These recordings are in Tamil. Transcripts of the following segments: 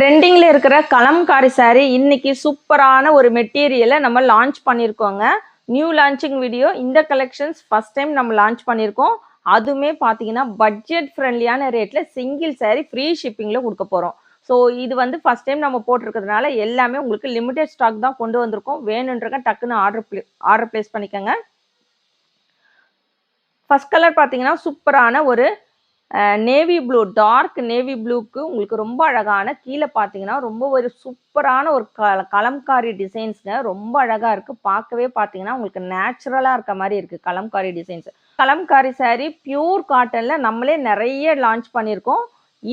ட்ரெண்டிங்ல இருக்கிற கலம்காரி சாரி இன்னைக்கு சூப்பரான ஒரு மெட்டீரியலை நம்ம லான்ச் பண்ணியிருக்கோங்க. New launching video. இந்த கலெக்ஷன்ஸ் ஃபர்ஸ்ட் டைம் நம்ம லான்ச் பண்ணியிருக்கோம். அதுவுமே பார்த்தீங்கன்னா பட்ஜெட் ஃப்ரெண்ட்லியான ரேட்ல சிங்கிள் சாரி ஃப்ரீ ஷிப்பிங்ல கொடுக்க போறோம். ஸோ இது வந்து ஃபர்ஸ்ட் டைம் நம்ம போட்டிருக்கிறதுனால எல்லாமே உங்களுக்கு லிமிடெட் ஸ்டாக் தான் கொண்டு வந்திருக்கோம். வேணுன்றங்க டக்குன்னு ஆர்டர் பிளேஸ் பண்ணிக்கோங்க. ஃபர்ஸ்ட் கலர் பார்த்தீங்கன்னா சூப்பரான ஒரு நேவி ப்ளூ, டார்க் நேவி ப்ளூக்கு உங்களுக்கு ரொம்ப அழகான கீழே பார்த்தீங்கன்னா ரொம்ப ஒரு சூப்பரான ஒரு கலம்காரி டிசைன்ஸுங்க. ரொம்ப அழகாக இருக்குது. பார்க்கவே பார்த்தீங்கன்னா உங்களுக்கு நேச்சுரலாக இருக்க மாதிரி இருக்குது கலம்காரி டிசைன்ஸ். கலம்காரி சாரீ பியூர் காட்டனில் நம்மளே நிறைய லான்ச் பண்ணியிருக்கோம்.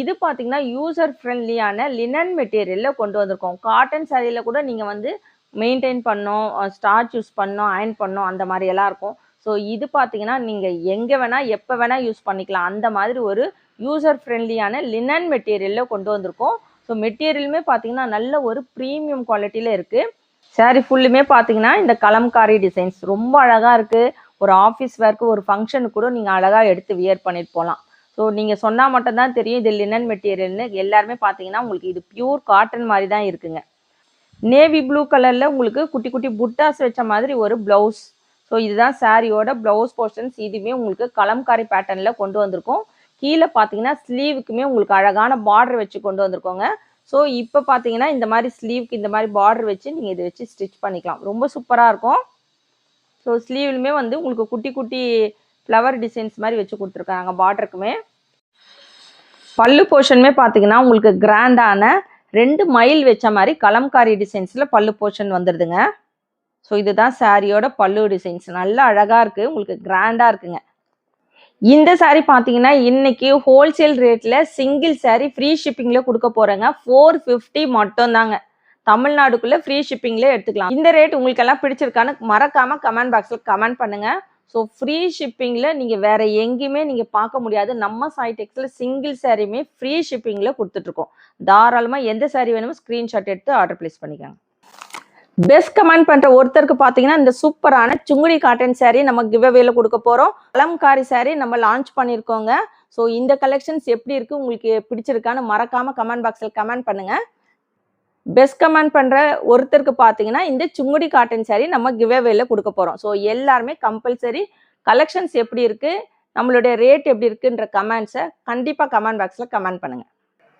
இது பார்த்தீங்கன்னா யூசர் ஃப்ரெண்ட்லியான லினன் மெட்டீரியலில் கொண்டு வந்திருக்கோம். காட்டன் சாரியில் கூட நீங்கள் வந்து மெயின்டைன் பண்ணோம், ஸ்டார்ச் யூஸ் பண்ணோம், அயன் பண்ணோம், அந்த மாதிரி எல்லாம் இருக்கும். ஸோ இது பார்த்தீங்கன்னா நீங்கள் எங்கே வேணால் எப்போ வேணால் யூஸ் பண்ணிக்கலாம். அந்த மாதிரி ஒரு யூசர் ஃப்ரெண்ட்லியான லினன் மெட்டீரியலில் கொண்டு வந்திருக்கோம். ஸோ மெட்டீரியலுமே பார்த்தீங்கன்னா நல்ல ஒரு ப்ரீமியம் குவாலிட்டியில் இருக்குது. சாரி ஃபுல்லுமே பார்த்தீங்கன்னா இந்த கலம்காரி டிசைன்ஸ் ரொம்ப அழகாக இருக்குது. ஒரு ஆஃபீஸ் ஒர்க்கு, ஒரு ஃபங்க்ஷனுக்கு கூட நீங்கள் அழகாக எடுத்து வியர் பண்ணிட்டு போகலாம். ஸோ நீங்கள் சொன்னால் மட்டும்தான் தெரியும் இது லினன் மெட்டீரியல்னு. எல்லாருமே பார்த்தீங்கன்னா உங்களுக்கு இது பியூர் காட்டன் மாதிரி தான் இருக்குங்க. நேவி ப்ளூ கலரில் உங்களுக்கு குட்டி குட்டி புட்டாஸ் வச்ச மாதிரி ஒரு ப்ளவுஸ். ஸோ இதுதான் சாரியோட ப்ளவுஸ் போர்ஷன்ஸ். இதுவுமே உங்களுக்கு கலம்காரி பேட்டர்னில் கொண்டு வந்திருக்கோம். கீழே பார்த்தீங்கன்னா ஸ்லீவுக்குமே உங்களுக்கு அழகான பார்டர் வச்சு கொண்டு வந்திருக்கோங்க. ஸோ இப்போ பார்த்தீங்கன்னா இந்த மாதிரி ஸ்லீவுக்கு இந்த மாதிரி பார்டர் வச்சு நீங்கள் இதை வச்சு ஸ்டிச் பண்ணிக்கலாம். ரொம்ப சூப்பராக இருக்கும். ஸோ ஸ்லீவ்லுமே வந்து உங்களுக்கு குட்டி குட்டி ஃப்ளவர் டிசைன்ஸ் மாதிரி வச்சு கொடுத்துருக்காங்க பார்டருக்குமே. பல்லு போர்ஷனுமே பார்த்தீங்கன்னா உங்களுக்கு கிராண்டான 2 மயில் வச்ச மாதிரி கலம்காரி டிசைன்ஸில் பல்லு போர்ஷன் வந்துடுதுங்க. ஸோ இதுதான் சாரியோட பல்லு டிசைன்ஸ். நல்லா அழகாக இருக்குது, உங்களுக்கு கிராண்டாக இருக்குங்க. இந்த சாரீ பார்த்தீங்கன்னா இன்னைக்கு ஹோல்சேல் ரேட்டில் சிங்கிள் சாரீ ஃப்ரீ ஷிப்பிங்கில் கொடுக்க போகிறேங்க. 450 மட்டும் தாங்க. தமிழ்நாடுக்குள்ளே ஃப்ரீ ஷிப்பிங்லேயே எடுத்துக்கலாம். இந்த ரேட் உங்களுக்கு எல்லாம் பிடிச்சிருக்கான்னு மறக்காமல் கமெண்ட் பாக்ஸில் கமெண்ட் பண்ணுங்கள். ஸோ ஃப்ரீ ஷிப்பிங்கில் நீங்கள் வேறு எங்கேயுமே நீங்கள் பார்க்க முடியாது. நம்ம சாய் டெக்ஸில் சிங்கிள் சாரியுமே ஃப்ரீ ஷிப்பிங்கில் கொடுத்துட்ருக்கோம். தாராளமாக எந்த சாரீ வேணுமோ ஸ்க்ரீன்ஷாட் எடுத்து ஆர்டர் ப்ளேஸ் பண்ணிக்கோங்க. பெஸ்ட் கமெண்ட் பண்ணுற ஒருத்தருக்கு பார்த்தீங்கன்னா இந்த சூப்பரான சுங்குடி காட்டன் சாரீ நம்ம கிவ்அவேல கொடுக்க போகிறோம். கலம்காரி சாரீ நம்ம லான்ச் பண்ணியிருக்கோங்க. ஸோ இந்த கலெக்ஷன்ஸ் எப்படி இருக்குது, உங்களுக்கு பிடிச்சிருக்கான்னு மறக்காமல் கமெண்ட் பாக்ஸில் கமெண்ட் பண்ணுங்கள். பெஸ்ட் கமெண்ட் பண்ணுற ஒருத்தருக்கு பார்த்தீங்கன்னா இந்த சுங்குடி காட்டன் சாரீ நம்ம கிவ்அவேல கொடுக்க போகிறோம். ஸோ எல்லாருமே கம்பல்சரி கலெக்ஷன்ஸ் எப்படி இருக்குது, நம்மளுடைய ரேட் எப்படி இருக்குன்ற கமெண்ட்ஸை கண்டிப்பாக கமெண்ட் பாக்ஸில் கமெண்ட் பண்ணுங்கள்.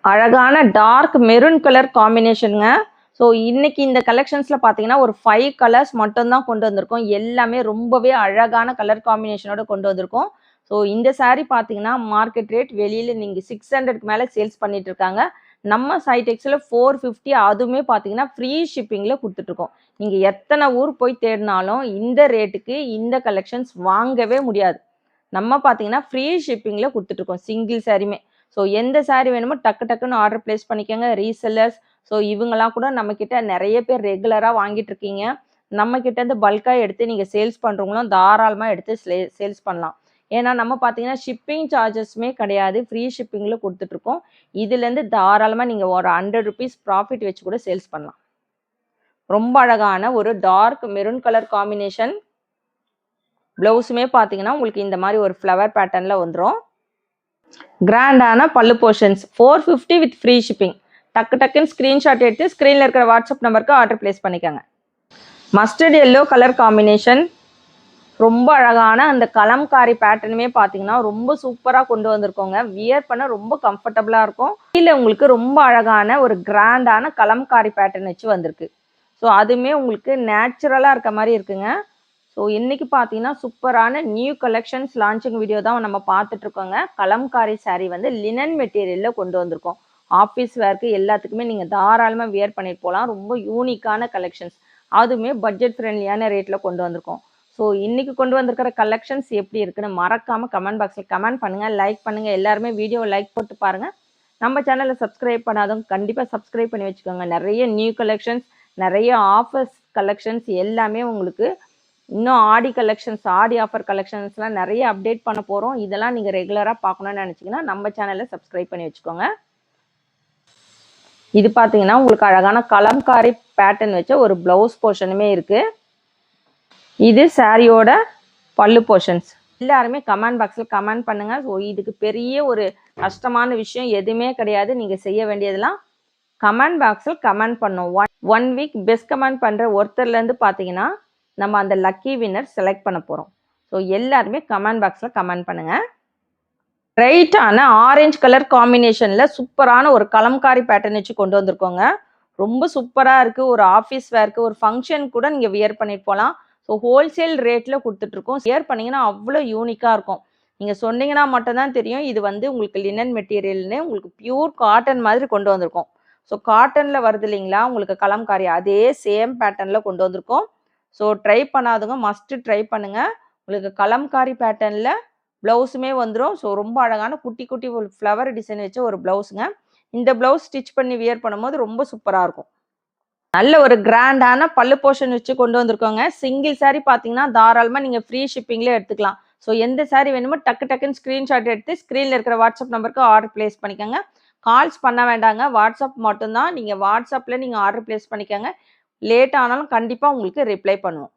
அழகான டார்க் மெரூன் கலர் காம்பினேஷனுங்க. ஸோ இன்னைக்கு இந்த கலெக்ஷன்ஸில் பார்த்தீங்கன்னா ஒரு 5 கலர்ஸ் மட்டும்தான் கொண்டு வந்திருக்கோம். எல்லாமே ரொம்பவே அழகான கலர் காம்பினேஷனோட கொண்டு வந்திருக்கோம். ஸோ இந்த சாரீ பார்த்தீங்கன்னா மார்க்கெட் ரேட் வெளியில் நீங்கள் 600க்கு மேலே சேல்ஸ் பண்ணிட்டு இருக்காங்க. நம்ம சைடெக்ஸில் 450, அதுவுமே பார்த்தீங்கன்னா ஃப்ரீ ஷிப்பிங்கில் கொடுத்துட்ருக்கோம். நீங்கள் எத்தனை ஊர் போய் தேடினாலும் இந்த ரேட்டுக்கு இந்த கலெக்ஷன்ஸ் வாங்கவே முடியாது. நம்ம பார்த்தீங்கன்னா ஃப்ரீ ஷிப்பிங்கில் கொடுத்துட்ருக்கோம் சிங்கிள் சாரியுமே. ஸோ எந்த சாரீ வேணுமோ டக்கு டக்குன்னு ஆர்டர் ப்ளேஸ் பண்ணிக்கோங்க. ரீசெல்லர்ஸ், ஸோ இவங்கெல்லாம் கூட நம்மக்கிட்ட நிறைய பேர் ரெகுலராக வாங்கிட்டு இருக்கீங்க. நம்மக்கிட்டேருந்து பல்காக எடுத்து நீங்கள் சேல்ஸ் பண்ணுறவங்களும் தாராளமாக எடுத்து சேல்ஸ் பண்ணலாம். ஏன்னா நம்ம பார்த்தீங்கன்னா ஷிப்பிங் சார்ஜஸ்மே கிடையாது, ஃப்ரீ ஷிப்பிங்கில் கொடுத்துட்ருக்கோம். இதுலேருந்து தாராளமாக நீங்கள் ஒரு 100 ருபீஸ் ப்ராஃபிட் வச்சு கூட சேல்ஸ் பண்ணலாம். ரொம்ப அழகான ஒரு டார்க் மெரூன் கலர் காம்பினேஷன். ப்ளவுஸுமே பார்த்தீங்கன்னா உங்களுக்கு இந்த மாதிரி ஒரு ஃப்ளவர் பேட்டர்னில் வந்துடும். கிராண்டான பல்லு போர்ஷன்ஸ். 450 with free shipping. டக்கு டக்குன்னு ஸ்க்ரீன்ஷாட் எடுத்து ஸ்க்ரீனில் இருக்கிற வாட்ஸ்அப் நம்பருக்கு ஆர்டர் ப்ளேஸ் பண்ணிக்கோங்க. Mustard yellow colour combination. ரொம்ப அழகான அந்த கலம்காரி பேட்டர்னுமே பார்த்தீங்கன்னா ரொம்ப சூப்பராக கொண்டு வந்திருக்கோங்க. வியர் பண்ண ரொம்ப கம்ஃபர்டபுளாக இருக்கும். கீழே உங்களுக்கு ரொம்ப அழகான ஒரு கிராண்டான கலம்காரி பேட்டர்ன் வச்சு வந்திருக்கு. ஸோ அதுவுமே உங்களுக்கு நேச்சுரலாக இருக்க மாதிரி இருக்குங்க. ஸோ இன்றைக்கி பார்த்தீங்கன்னா சூப்பரான நியூ கலெக்ஷன்ஸ் லான்ச்சிங் வீடியோ தான் நம்ம பார்த்துட்ருக்கோங்க. கலம்காரி சாரீ வந்து லினன் மெட்டீரியலில் கொண்டு வந்திருக்கோம். ஆஃபீஸ் வேர்க்கு எல்லாத்துக்குமே நீங்கள் தாராளமாக வியர் பண்ணிட்டு போகலாம். ரொம்ப யூனிக்கான கலெக்ஷன்ஸ், அதுவுமே பட்ஜெட் ஃப்ரெண்ட்லியான ரேட்டில் கொண்டு வந்திருக்கோம். ஸோ இன்றைக்கி கொண்டு வந்திருக்கிற கலெக்ஷன்ஸ் எப்படி இருக்குன்னு மறக்காமல் கமெண்ட் பாக்ஸில் கமெண்ட் பண்ணுங்கள், லைக் பண்ணுங்கள். எல்லாருமே வீடியோவை லைக் போட்டு பாருங்கள். நம்ம சேனலை சப்ஸ்கிரைப் பண்ணாதவங்க கண்டிப்பாக சப்ஸ்கிரைப் பண்ணி வச்சுக்கோங்க. நிறைய நியூ கலெக்ஷன்ஸ், நிறைய ஆஃபர்ஸ் கலெக்ஷன்ஸ் எல்லாமே உங்களுக்கு இன்னும் ஆடி கலெக்ஷன்ஸ், ஆடி ஆஃபர் கலெக்ஷன்ஸ்லாம் நிறைய அப்டேட் பண்ண போகிறோம். இதெல்லாம் நீங்கள் ரெகுலராக பார்க்கணுன்னு நினச்சிங்கன்னா நம்ம சேனலை சப்ஸ்கிரைப் பண்ணி வச்சுக்கோங்க. இது பார்த்தீங்கன்னா உங்களுக்கு அழகான கலம்காரி பேட்டர்ன் வச்ச ஒரு ப்ளவுஸ் போர்ஷனுமே இருக்குது. இது சாரியோட பல்லு போர்ஷன்ஸ். எல்லாருமே கமெண்ட் பாக்ஸில் கமெண்ட் பண்ணுங்கள். ஸோ இதுக்கு பெரிய ஒரு கஷ்டமான விஷயம் எதுவுமே கிடையாது. நீங்கள் செய்ய வேண்டியதெல்லாம் கமெண்ட் பாக்ஸில் கமெண்ட் பண்ணோம். ஒன் வீக் பெஸ்ட் கமெண்ட் பண்ணுற ஒருத்தர்லேருந்து பார்த்தீங்கன்னா நம்ம அந்த லக்கி வின்னர் செலக்ட் பண்ண போகிறோம். ஸோ எல்லாருமே கமெண்ட் பாக்ஸில் கமெண்ட் பண்ணுங்கள். பிரைட்டான ஆரஞ்சு கலர் காம்பினேஷனில் சூப்பரான ஒரு கலம்காரி பேட்டர்ன் வச்சு கொண்டு வந்திருக்கோங்க. ரொம்ப சூப்பராக இருக்குது. ஒரு ஆஃபீஸ் வேர்க்கு, ஒரு ஃபங்க்ஷன் கூட நீங்கள் வியர் பண்ணிட்டு போகலாம். ஸோ ஹோல்சேல் ரேட்டில் கொடுத்துட்ருக்கோம். வியர் பண்ணிங்கன்னா அவ்வளோ யூனிக்காக இருக்கும். நீங்கள் சொன்னீங்கன்னா மட்டும்தான் தெரியும் இது வந்து உங்களுக்கு லினன் மெட்டீரியல்னு. உங்களுக்கு பியூர் காட்டன் மாதிரி கொண்டு வந்திருக்கோம். ஸோ காட்டனில் வருது இல்லைங்களா உங்களுக்கு கலம்காரி, அதே சேம் பேட்டர்னில் கொண்டு வந்திருக்கோம். ஸோ ட்ரை பண்ணாதுங்க, மஸ்ட்டு ட்ரை பண்ணுங்கள். உங்களுக்கு கலம்காரி பேட்டர்னில் ப்ளவுஸுமே வந்துடும். ஸோ ரொம்ப அழகான குட்டி குட்டி ஒரு ஃப்ளவர் டிசைன் வச்ச ஒரு ப்ளவுஸுங்க. இந்த ப்ளவுஸ் ஸ்டிச் பண்ணி வியர் பண்ணும்போது ரொம்ப சூப்பராக இருக்கும். நல்ல ஒரு கிராண்டான பல்லு போர்ஷன் வச்சு கொண்டு வந்திருக்கோங்க. சிங்கிள் சாரீ பார்த்தீங்கன்னா தாராளமாக நீங்கள் ஃப்ரீ ஷிப்பிங்லேயே எடுத்துக்கலாம். ஸோ எந்த சாரீ வேணுமோ டக்குன்னு ஸ்க்ரீன்ஷாட் எடுத்து ஸ்க்ரீனில் இருக்கிற வாட்ஸ்அப் நம்பருக்கு ஆர்டர் ப்ளேஸ் பண்ணிக்கோங்க. கால்ஸ் பண்ண வேண்டாங்க, வாட்ஸ்அப் மட்டும்தான். நீங்கள் வாட்ஸ்அப்பில் நீங்கள் ஆர்டர் ப்ளேஸ் பண்ணிக்கோங்க. லேட் ஆனாலும் கண்டிப்பாக உங்களுக்கு ரிப்ளை பண்ணுவோம்.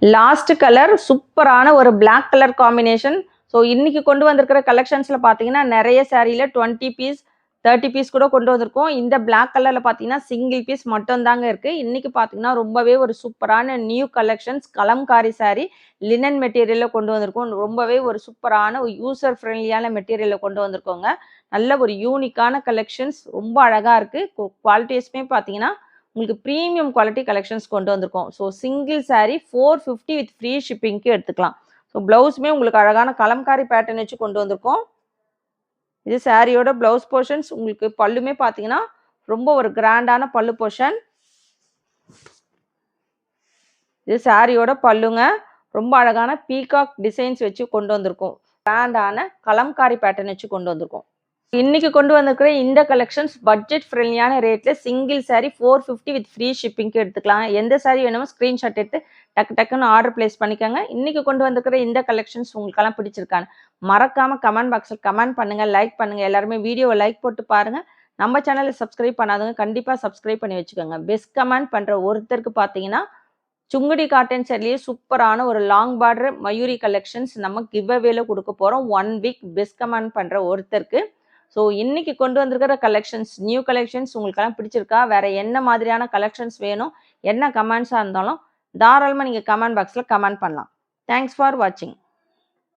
லாஸ்ட் கலர் சூப்பரான ஒரு பிளாக் கலர் காம்பினேஷன். ஸோ இன்னைக்கு கொண்டு வந்திருக்கிற கலெக்ஷன்ஸில் பார்த்தீங்கன்னா நிறைய சாரியில் 20 பீஸ் 30 பீஸ் கூட கொண்டு வந்திருக்கோம். இந்த பிளாக் கலரில் பார்த்தீங்கன்னா சிங்கிள் பீஸ் மட்டும் தாங்க இருக்குது. இன்னைக்கு பார்த்தீங்கன்னா ரொம்பவே ஒரு சூப்பரான new collections Kalamkari sorry linen மெட்டீரியலில் கொண்டு வந்திருக்கோம். ரொம்பவே ஒரு சூப்பரான ஒரு யூசர் ஃப்ரெண்ட்லியான மெட்டீரியலில் கொண்டு வந்திருக்கோங்க. நல்ல ஒரு யூனிக்கான கலெக்ஷன்ஸ், ரொம்ப அழகாக இருக்குது. குவாலிட்டிஸுமே பார்த்தீங்கன்னா உங்களுக்கு ப்ரீமியம் குவாலிட்டி கலெக்ஷன்ஸ் கொண்டு வந்திருக்கோம். So single sari 450 with free ஷிப்பிங்க்கு எடுத்துக்கலாம். ஸோ ப்ளவுஸுமே உங்களுக்கு அழகான கலம்காரி பேட்டர்ன் வச்சு கொண்டு வந்திருக்கோம். இது சாரியோட ப்ளவுஸ் போர்ஷன்ஸ். உங்களுக்கு பல்லுமே பார்த்தீங்கன்னா ரொம்ப ஒரு கிராண்டான பல்லு போர்ஷன். இது சாரியோட பல்லுங்க. ரொம்ப அழகான பீகாக் டிசைன்ஸ் வச்சு கொண்டு வந்திருக்கோம். கிராண்டான கலம்காரி பேட்டர்ன் வச்சு கொண்டு வந்திருக்கோம். இன்னைக்கு கொண்டு வந்திருக்கிற இந்த கலெக்ஷன்ஸ் பட்ஜெட் ஃப்ரெண்ட்லியான ரேட்ல சிங்கிள் சாரீ 450 வித் ஃப்ரீ ஷிப்பிங்க்கு எடுத்துக்கலாம். எந்த சாரீ வேணுமோ ஸ்க்ரீன்ஷாட் எடுத்து டக்குன்னு ஆர்டர் பிளேஸ் பண்ணிக்கோங்க. இன்னைக்கு கொண்டு வந்திருக்கிற இந்த கலெக்ஷன்ஸ் உங்களுக்கெல்லாம் பிடிச்சிருக்கான்னு மறக்காம கமெண்ட் பாக்ஸில் கமெண்ட் பண்ணுங்க, லைக் பண்ணுங்க. எல்லாருமே வீடியோவை லைக் போட்டு பாருங்க. நம்ம சேனலை சப்ஸ்கிரைப் பண்ணாதவங்க கண்டிப்பா சப்ஸ்கிரைப் பண்ணி வச்சுக்கோங்க. பெஸ்ட் கமெண்ட் பண்ற ஒருத்தருக்கு பார்த்தீங்கன்னா சுங்குடி காட்டன் சாரிலேயே சூப்பரான ஒரு லாங் பார்டர் மயூரி கலெக்ஷன்ஸ் நம்ம கிவ் அவேல கொடுக்க போறோம். 1 வீக் பெஸ்ட் கமெண்ட் பண்ற ஒருத்தருக்கு. ஸோ இன்னைக்கு கொண்டு வந்திருக்கிற கலெக்ஷன்ஸ் நியூ கலெக்ஷன்ஸ் உங்களுக்கெல்லாம் பிடிச்சிருக்கா? வேற என்ன மாதிரியான கலெக்ஷன்ஸ் வேணும், என்ன கமெண்ட்ஸாக இருந்தாலும் தாராளமாக நீங்கள் கமெண்ட் பாக்ஸில் கமெண்ட் பண்ணலாம். தேங்க்ஸ் ஃபார் வாட்சிங்.